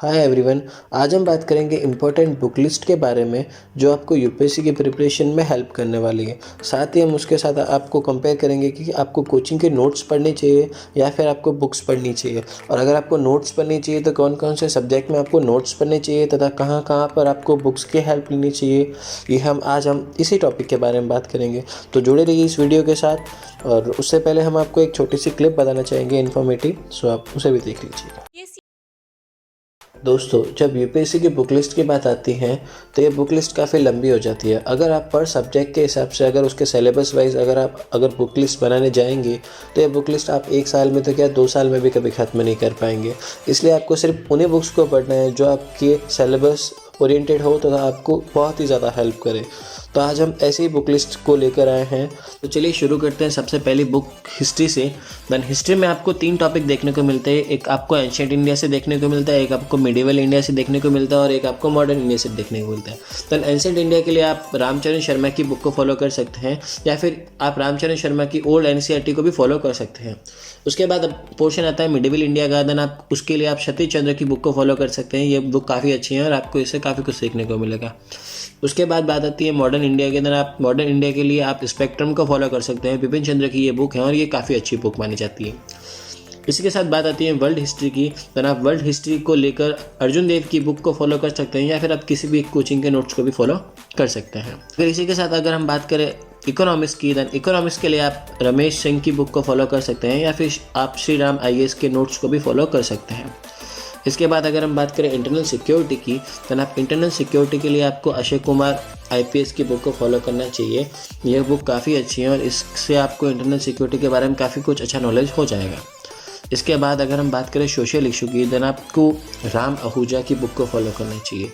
Hi everyone. आज हम बात करेंगे इम्पोर्टेंट बुक लिस्ट के बारे में जो आपको यूपीएससी की प्रिपरेशन में हेल्प करने वाली है। साथ ही हम उसके साथ आपको कंपेयर करेंगे कि आपको कोचिंग के नोट्स पढ़ने चाहिए या फिर आपको बुक्स पढ़नी चाहिए, और अगर आपको नोट्स पढ़नी चाहिए तो कौन कौन से सब्जेक्ट में आपको नोट्स पढ़ने चाहिए तथा कहाँ कहाँ पर आपको बुक्स की हेल्प लेनी चाहिए। ये आज हम इसी टॉपिक के बारे में बात करेंगे, तो जुड़े रहिए इस वीडियो के साथ। और उससे पहले हम आपको एक छोटी सी क्लिप बताना चाहेंगे इन्फॉर्मेटिव, सो आप उसे भी देख लीजिए। दोस्तों, जब यूपीएससी की बुक लिस्ट की बात आती है तो ये बुक लिस्ट काफ़ी लंबी हो जाती है। अगर आप पर सब्जेक्ट के हिसाब से अगर उसके सिलेबस वाइज अगर बुक लिस्ट बनाने जाएंगे तो ये बुक लिस्ट आप 1 साल में तो क्या 2 साल में भी कभी ख़त्म नहीं कर पाएंगे। इसलिए आपको सिर्फ उन्हीं बुक्स को पढ़ना है जो आपके सिलेबस ओरिएंटेड हो तो आपको बहुत ही ज़्यादा हेल्प करे। तो आज हम ऐसे ही बुक लिस्ट को लेकर आए हैं। तो चलिए शुरू करते हैं सबसे पहली बुक हिस्ट्री से। देन हिस्ट्री में आपको 3 टॉपिक देखने को मिलते हैं। एक आपको एंशिएंट इंडिया से देखने को मिलता है, एक आपको मिडिवल इंडिया से देखने को मिलता है और एक आपको मॉडर्न इंडिया से देखने को मिलता है। देन एंशिएंट इंडिया के लिए आप रामचरण शर्मा की बुक को फॉलो कर सकते हैं या फिर आप रामचरण शर्मा की ओल्ड एनसीईआरटी को भी फॉलो कर सकते हैं। उसके बाद अब पोर्शन आता है मिडिवल इंडिया का। देन आप उसके लिए आप सतीश चंद्र की बुक को फॉलो कर सकते हैं। ये बुक काफ़ी अच्छी है और आपको इससे काफ़ी कुछ सीखने को मिलेगा। उसके बाद बात आती है मॉडर्न इंडिया के अंदर। आप मॉडर्न इंडिया के लिए आप स्पेक्ट्रम को फॉलो कर सकते हैं। बिपिन चंद्र की ये बुक है और ये काफ़ी अच्छी बुक मानी जाती है। इसी के साथ बात आती है वर्ल्ड हिस्ट्री की। तो आप वर्ल्ड हिस्ट्री को लेकर अर्जुन देव की बुक को फॉलो कर सकते हैं या फिर आप किसी भी कोचिंग के नोट्स को भी फॉलो कर सकते हैं। फिर इसी के साथ अगर हम बात करें इकोनॉमिक्स की, देन इकोनॉमिक्स के लिए आप रमेश सिंह की बुक को फॉलो कर सकते हैं या फिर आप श्री राम आईएएस के नोट्स को भी फॉलो कर सकते हैं। इसके बाद अगर हम बात करें इंटरनल सिक्योरिटी की, तो आप इंटरनल सिक्योरिटी के लिए आपको अक्षय कुमार आईपीएस की बुक को फॉलो करना चाहिए। यह बुक काफ़ी अच्छी है और इससे आपको इंटरनल सिक्योरिटी के बारे में काफ़ी कुछ अच्छा नॉलेज हो जाएगा। इसके बाद अगर हम बात करें सोशल इशू की, देन आपको राम आहूजा की बुक को फॉलो करना चाहिए।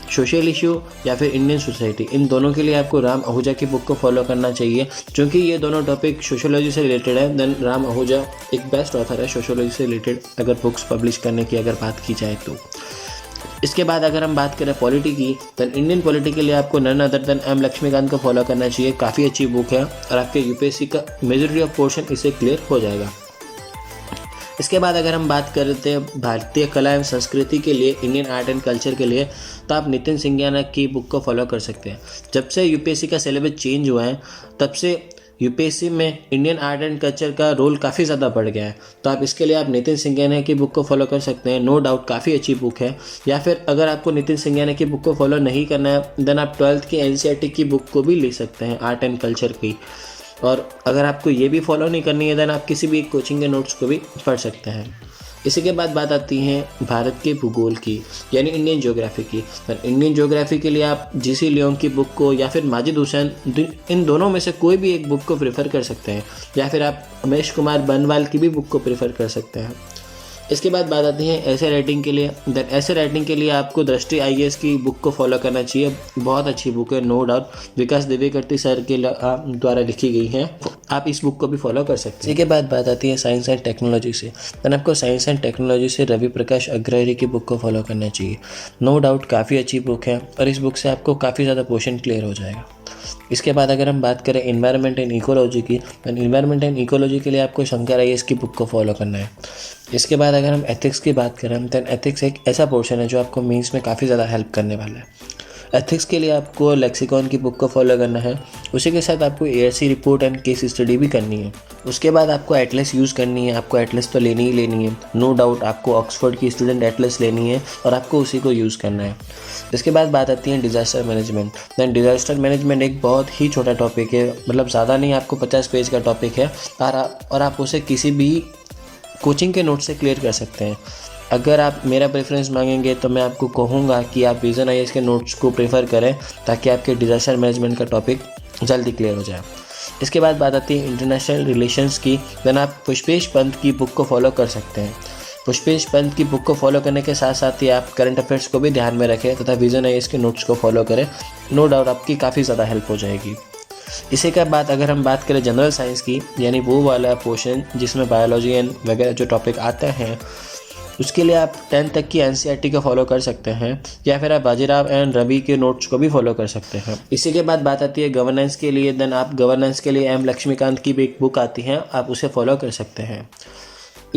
सोशल इशू या फिर इंडियन सोसाइटी, इन दोनों के लिए आपको राम आहूजा की बुक को फॉलो करना चाहिए क्योंकि ये दोनों टॉपिक सोशोलॉजी से रिलेटेड है। देन राम आहूजा एक बेस्ट ऑथर है सोशोलॉजी से रिलेटेड अगर बुक्स पब्लिश करने की अगर बात की जाए तो। इसके बाद अगर हम बात करें पॉलिटी की, देन इंडियन पॉलिटी के लिए आपको none other than M Laxmikanth को फॉलो करना चाहिए। काफ़ी अच्छी बुक है और आपके यूपीएससी का मेजॉरिटी ऑफ पोर्शन इससे क्लियर हो जाएगा। इसके बाद अगर हम बात करते हैं भारतीय कला एवं संस्कृति के लिए, इंडियन आर्ट एंड कल्चर के लिए, तो आप नितिन सिंघानिया की बुक को फॉलो कर सकते हैं। जब से यूपीएससी का सिलेबस चेंज हुआ है तब से यूपीएससी में इंडियन आर्ट एंड कल्चर का रोल काफ़ी ज़्यादा बढ़ गया है। तो आप इसके लिए आप नितिन सिंघानिया की बुक को फॉलो कर सकते हैं। नो डाउट काफ़ी अच्छी बुक है। या फिर अगर आपको नितिन सिंघानिया की बुक को फॉलो नहीं करना है देन आप 12th की एनसीईआरटी की बुक को भी ले सकते हैं, आर्ट एंड कल्चर की। और अगर आपको ये भी फॉलो नहीं करनी है देन आप किसी भी एक कोचिंग के नोट्स को भी पढ़ सकते हैं। इसी के बाद बात आती है भारत के भूगोल की, यानी इंडियन ज्योग्राफी की। इंडियन ज्योग्राफी के लिए आप जीसी लियोंग की बुक को या फिर माजिद हुसैन, इन दोनों में से कोई भी एक बुक को प्रेफर कर सकते हैं या फिर आप उमेश कुमार बनवाल की भी बुक को प्रेफर कर सकते हैं। इसके बाद बात आती है ऐसे राइटिंग के लिए। देन ऐसे राइटिंग के लिए आपको दृष्टि आईएएस की बुक को फॉलो करना चाहिए। बहुत अच्छी बुक है, नो डाउट, विकास देवेकर्ती सर के द्वारा लिखी गई है। आप इस बुक को भी फॉलो कर सकते हैं। इसी के बाद बात आती है साइंस एंड टेक्नोलॉजी से। देन आपको साइंस एंड टेक्नोलॉजी से रवि प्रकाश अग्रवाल की बुक को फॉलो करना चाहिए। नो डाउट काफ़ी अच्छी बुक है और इस बुक से आपको काफ़ी ज़्यादा पोर्शन क्लियर हो जाएगा। इसके बाद अगर हम बात करें इन्वायरमेंट एंड इकोलॉजी की, तो इन्वायरमेंट एंड इकोलॉजी के लिए आपको शंकर आईएएस की बुक को फॉलो करना है। इसके बाद अगर हम एथिक्स की बात करें तो एथिक्स एक ऐसा पोर्शन है जो आपको मेंस में काफ़ी ज़्यादा हेल्प करने वाला है। एथिक्स के लिए आपको लेक्सिकॉन की बुक को फॉलो करना है। उसी के साथ आपको ARC report and case study भी करनी है। उसके बाद आपको एटलस यूज़ करनी है। आपको एटलस तो लेनी ही लेनी है, नो डाउट। आपको ऑक्सफोर्ड की स्टूडेंट एटलस लेनी है और आपको उसी को यूज़ करना है। इसके बाद बात आती है disaster management. Then disaster management एक बहुत ही छोटा टॉपिक है, मतलब ज़्यादा नहीं, आपको 50 पेज का टॉपिक है और आप उसे किसी भी कोचिंग के नोट से क्लियर कर सकते हैं। अगर आप मेरा प्रेफरेंस मांगेंगे तो मैं आपको कहूँगा कि आप विजन आईएएस के नोट्स को प्रेफर करें ताकि आपके डिज़ास्टर मैनेजमेंट का टॉपिक जल्दी क्लियर हो जाए। इसके बाद बात आती है इंटरनेशनल रिलेशंस की। देन आप पुष्पेश पंत की बुक को फॉलो कर सकते हैं। पुष्पेश पंत की बुक को फॉलो करने के साथ साथ ही आप करंट अफेयर्स को भी ध्यान में रखें तथा विजन आईएएस के नोट्स को फॉलो करें। नो डाउट आपकी काफ़ी ज़्यादा हेल्प हो जाएगी। इसी के बाद अगर हम बात करें जनरल साइंस की, यानी वो वाला पोर्शन जिसमें बायोलॉजी एंड वगैरह जो टॉपिक आते हैं, उसके लिए आप 10th तक की एनसीईआरटी को फॉलो कर सकते हैं या फिर आप बाजीराव एंड रवि के नोट्स को भी फॉलो कर सकते हैं। इसी के बाद बात आती है गवर्नेंस के लिए। देन आप गवर्नेंस के लिए एम लक्ष्मीकांत की भी एक बुक आती है, आप उसे फॉलो कर सकते हैं।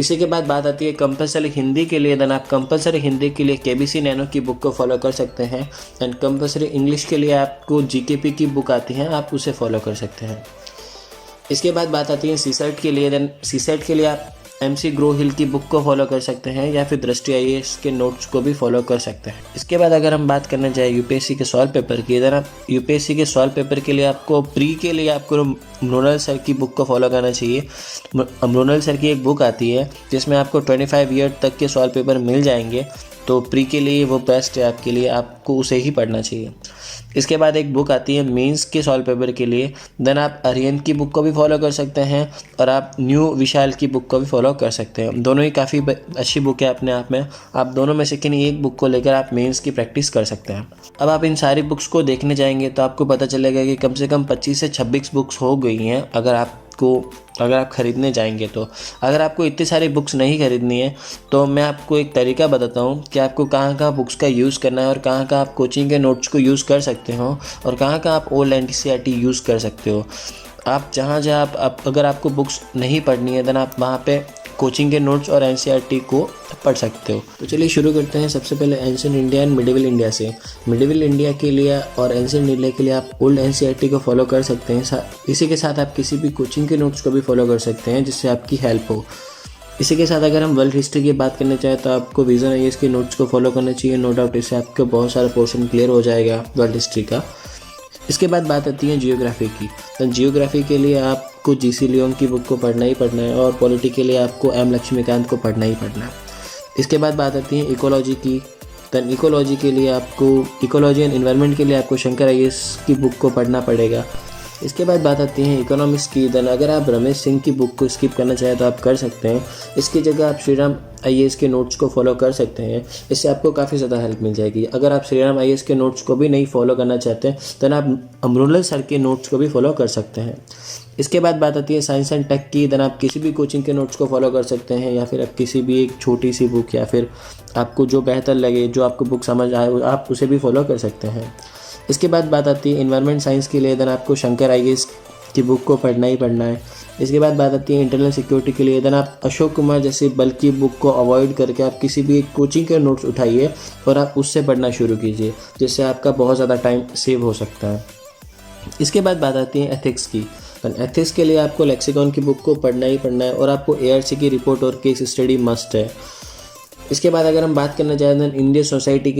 इसी के बाद बात आती है कंपलसरी हिंदी के लिए। देन आप कंपलसरी हिंदी के लिए केबीसी नैनो की बुक को फॉलो कर सकते हैं। एंड कंपलसरी इंग्लिश के लिए आपको जीकेपी की बुक आती है, आप उसे फॉलो कर सकते हैं। इसके बाद बात आती है सीसेट के लिए। देन सीसेट के लिए आप MC ग्रो हिल की बुक को फॉलो कर सकते हैं या फिर दृष्टि IAS के नोट्स को भी फॉलो कर सकते हैं। इसके बाद अगर हम बात करना चाहें UPSC के सॉल्व पेपर की, इधर आप UPSC के सॉल्व पेपर के लिए आपको प्री के लिए आपको मृणाल सर की बुक को फॉलो करना चाहिए। मृणाल सर की एक बुक आती है जिसमें आपको 25 ईयर तक के सॉल्व पेपर मिल जाएंगे, तो प्री के लिए वो बेस्ट है आपके लिए, आपको उसे ही पढ़ना चाहिए। इसके बाद एक बुक आती है मेंस के सॉल्व पेपर के लिए। देन आप आर्यन की बुक को भी फॉलो कर सकते हैं और आप न्यू विशाल की बुक को भी फॉलो कर सकते हैं। दोनों ही काफ़ी अच्छी बुक है अपने आप में। आप दोनों में से किसी एक बुक को लेकर आप मेंस की प्रैक्टिस कर सकते हैं। अब आप इन सारी बुक्स को देखने जाएंगे तो आपको पता चलेगा कि कम से कम 25 से 26 बुक्स हो गई हैं अगर आप ख़रीदने जाएंगे तो। अगर आपको इतनी सारी बुक्स नहीं ख़रीदनी है तो मैं आपको एक तरीका बताता हूँ कि आपको कहाँ कहाँ बुक्स का यूज़ करना है और कहाँ कहाँ आप कोचिंग के नोट्स को यूज़ कर सकते हो और कहाँ कहाँ आप ओल्ड NCERT यूज़ कर सकते हो। आप जहाँ आप अगर आपको बुक्स नहीं पढ़नी है देन आप वहाँ पे कोचिंग के नोट्स और NCERT को पढ़ सकते हो। तो चलिए शुरू करते हैं। सबसे पहले ancient India and medieval India से। मिडिवल इंडिया के लिए और एंशिएंट इंडिया के लिए आप ओल्ड NCERT को फॉलो कर सकते हैं। इसी के साथ आप किसी भी कोचिंग के नोट्स को भी फॉलो कर सकते हैं जिससे आपकी हेल्प हो। इसी के साथ अगर हम वर्ल्ड हिस्ट्री की बात करना चाहें तो आपको विजन IAS के नोट्स को फॉलो करना चाहिए। नो डाउट इससे आपका बहुत सारा पोर्शन क्लियर हो जाएगा वर्ल्ड हिस्ट्री का। इसके बाद बात आती है जियोग्राफी की। तो जियोग्राफी के लिए आपको GC लियोन की बुक को पढ़ना ही पढ़ना है और पॉलिटी के लिए आपको M लक्ष्मीकांत को पढ़ना ही पढ़ना है। इसके बाद बात आती है इकोलॉजी की। देन इकोलॉजी के लिए आपको इकोलॉजी एंड एनवायरनमेंट के लिए आपको शंकर IAS की बुक को पढ़ना पड़ेगा। इसके बाद बात आती है इकोनॉमिक्स की। देन अगर आप रमेश सिंह की बुक को स्किप करना चाहें तो आप कर सकते हैं। इसकी जगह आप श्रीराम IAS के नोट्स को फॉलो कर सकते हैं, इससे आपको काफ़ी ज़्यादा हेल्प मिल जाएगी। अगर आप श्रीराम IAS के नोट्स को भी नहीं फॉलो करना चाहते तो आप मृणाल सर के नोट्स को भी फॉलो कर सकते हैं। इसके बाद बात आती है साइंस एंड टेक की। देन आप किसी भी कोचिंग के नोट्स को फॉलो कर सकते हैं या फिर आप किसी भी एक छोटी सी बुक या फिर आपको जो बेहतर लगे, जो आपको बुक समझ आए, आप उसे भी फॉलो कर सकते हैं। इसके बाद बात आती है एनवायरनमेंट साइंस के लिए। देन आपको शंकर IAS की बुक को पढ़ना ही पढ़ना है। इसके बाद बात आती है इंटरनल सिक्योरिटी के लिए। देन आप अशोक कुमार जैसे बल्कि बुक को अवॉइड करके आप किसी भी एक कोचिंग के नोट्स उठाइए और आप उससे पढ़ना शुरू कीजिए, जिससे आपका बहुत ज़्यादा टाइम सेव हो सकता है। इसके बाद बात आती है एथिक्स की। एथिक्स के लिए आपको लेक्सिकॉन की बुक को पढ़ना ही पढ़ना है और आपको ARC की रिपोर्ट और केस स्टडी मस्ट है। इसके बाद अगर हम बात करना चाहें देन इंडियन सोसाइटी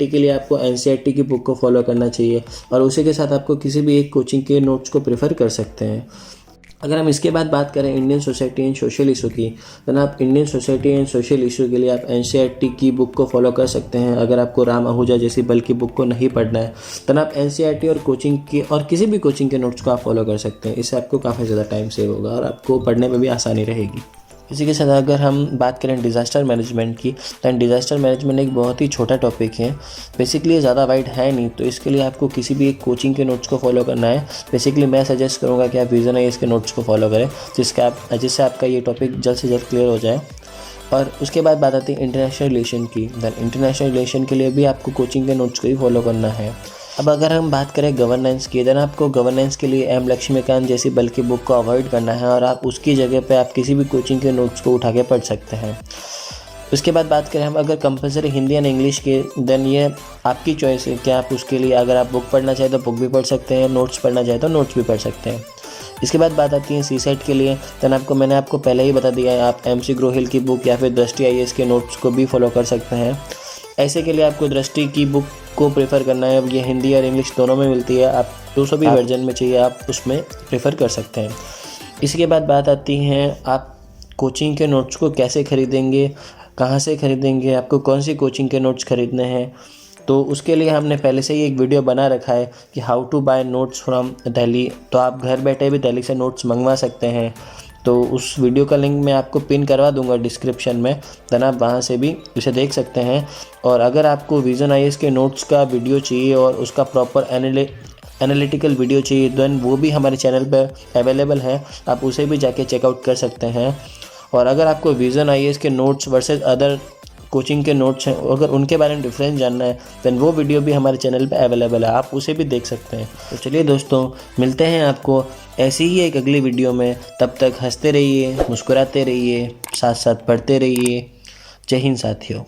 के लिए आपको NCERT की बुक को फॉलो करना चाहिए और उसी के साथ आपको किसी भी एक कोचिंग के नोट्स को प्रेफर कर सकते हैं। अगर हम इसके बाद बात करें Indian society and social issue की, देन आप Indian society and social issue के लिए आप NCERT की बुक को फॉलो कर सकते हैं। अगर आपको राम आहूजा जैसी बल्कि बुक को नहीं पढ़ना है तो आप NCERT और कोचिंग के और किसी भी कोचिंग के नोट्स को आप फॉलो कर सकते हैं। इससे आपको काफ़ी ज़्यादा टाइम सेव होगा और आपको पढ़ने में भी आसानी रहेगी। इसी के साथ अगर हम बात करें डिज़ास्टर मैनेजमेंट की, तो डिज़ास्टर मैनेजमेंट एक बहुत ही छोटा टॉपिक है, बेसिकली ज़्यादा वाइड है नहीं, तो इसके लिए आपको किसी भी एक कोचिंग के नोट्स को फॉलो करना है। बेसिकली मैं सजेस्ट करूँगा कि आप विजन IAS के नोट्स को फॉलो करें जिससे आपका ये टॉपिक जल्द से जल्द क्लियर हो जाए। और उसके बाद बात आती है इंटरनेशनल रिलेशन की। इंटरनेशनल रिलेशन के लिए भी आपको कोचिंग के नोट्स को ही फॉलो करना है। अब अगर हम बात करें गवर्नेंस की, देन आपको गवर्नेंस के लिए M लक्ष्मीकांत जैसी बल्कि बुक को अवॉइड करना है और आप उसकी जगह पे आप किसी भी कोचिंग के नोट्स को उठा के पढ़ सकते हैं। उसके बाद बात करें हम अगर कंपलसरी हिंदी एंड इंग्लिश के, देन ये आपकी चॉइस है कि आप उसके लिए अगर आप बुक पढ़ना चाहें तो बुक भी पढ़ सकते हैं, नोट्स पढ़ना चाहें तो नोट्स भी पढ़ सकते हैं। इसके बाद बात आती है CSET के लिए। देन मैंने आपको पहले ही बता दिया है, आप MC ग्रो हिल की बुक या फिर दृष्टि IAS के नोट्स को भी फॉलो कर सकते हैं। ऐसे के लिए आपको दृष्टि की बुक को प्रेफर करना है। ये हिंदी और इंग्लिश दोनों में मिलती है, आप जो सा भी वर्जन में चाहिए आप उसमें प्रेफर कर सकते हैं। इसके बाद बात आती है आप कोचिंग के नोट्स को कैसे खरीदेंगे, कहाँ से खरीदेंगे, आपको कौन सी कोचिंग के नोट्स खरीदने हैं। तो उसके लिए हमने पहले से ही एक वीडियो बना रखा है कि how to buy notes from Delhi, तो आप घर बैठे भी दिल्ली से नोट्स मंगवा सकते हैं। तो उस वीडियो का लिंक मैं आपको पिन करवा दूंगा डिस्क्रिप्शन में, देन आप वहाँ से भी उसे देख सकते हैं। और अगर आपको विजन IAS के नोट्स का वीडियो चाहिए और उसका प्रॉपर एनालिटिकल वीडियो चाहिए, देन वो भी हमारे चैनल पर अवेलेबल है, आप उसे भी जाके चेकआउट कर सकते हैं। और अगर आपको विजन IAS के नोट्स वर्सेस अदर कोचिंग के नोट्स हैं, अगर उनके बारे में डिफरेंस जानना है देन वो वीडियो भी हमारे चैनल पे अवेलेबल है, आप उसे भी देख सकते हैं। तो चलिए दोस्तों, मिलते हैं आपको ऐसी ही एक अगली वीडियो में। तब तक हंसते रहिए, मुस्कुराते रहिए, साथ साथ पढ़ते रहिए। जय हिंद साथियों।